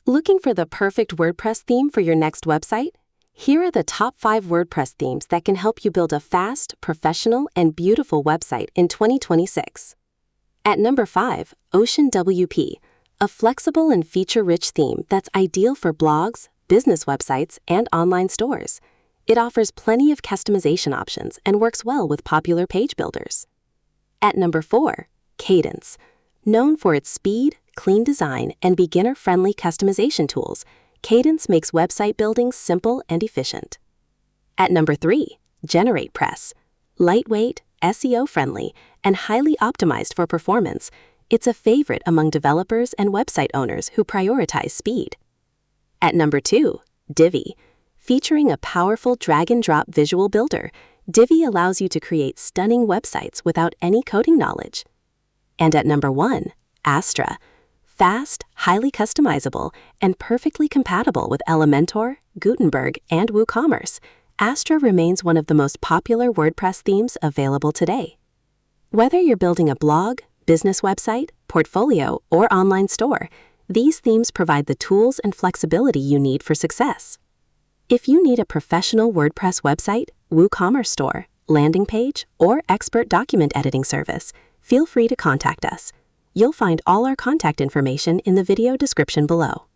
Looking for the perfect WordPress theme for your next website? Here are the top 5 WordPress themes that can help you build a fast, professional, and beautiful website in 2026. At number 5, OceanWP, a flexible and feature-rich theme that's ideal for blogs, business websites, and online stores. It offers plenty of customization options and works well with popular page builders. At number 4, Kadence. Known for its speed, clean design, and beginner-friendly customization tools, Kadence makes website building simple and efficient. At number 3, GeneratePress. Lightweight, SEO-friendly, and highly optimized for performance, it's a favorite among developers and website owners who prioritize speed. At number 2, Divi. Featuring a powerful drag-and-drop visual builder, Divi allows you to create stunning websites without any coding knowledge. And at number 1, Astra. Fast, highly customizable, and perfectly compatible with Elementor, Gutenberg, and WooCommerce, Astra remains one of the most popular WordPress themes available today. Whether you're building a blog, business website, portfolio, or online store, these themes provide the tools and flexibility you need for success. If you need a professional WordPress website, WooCommerce store, landing page, or expert document editing service, feel free to contact us. You'll find all our contact information in the video description below.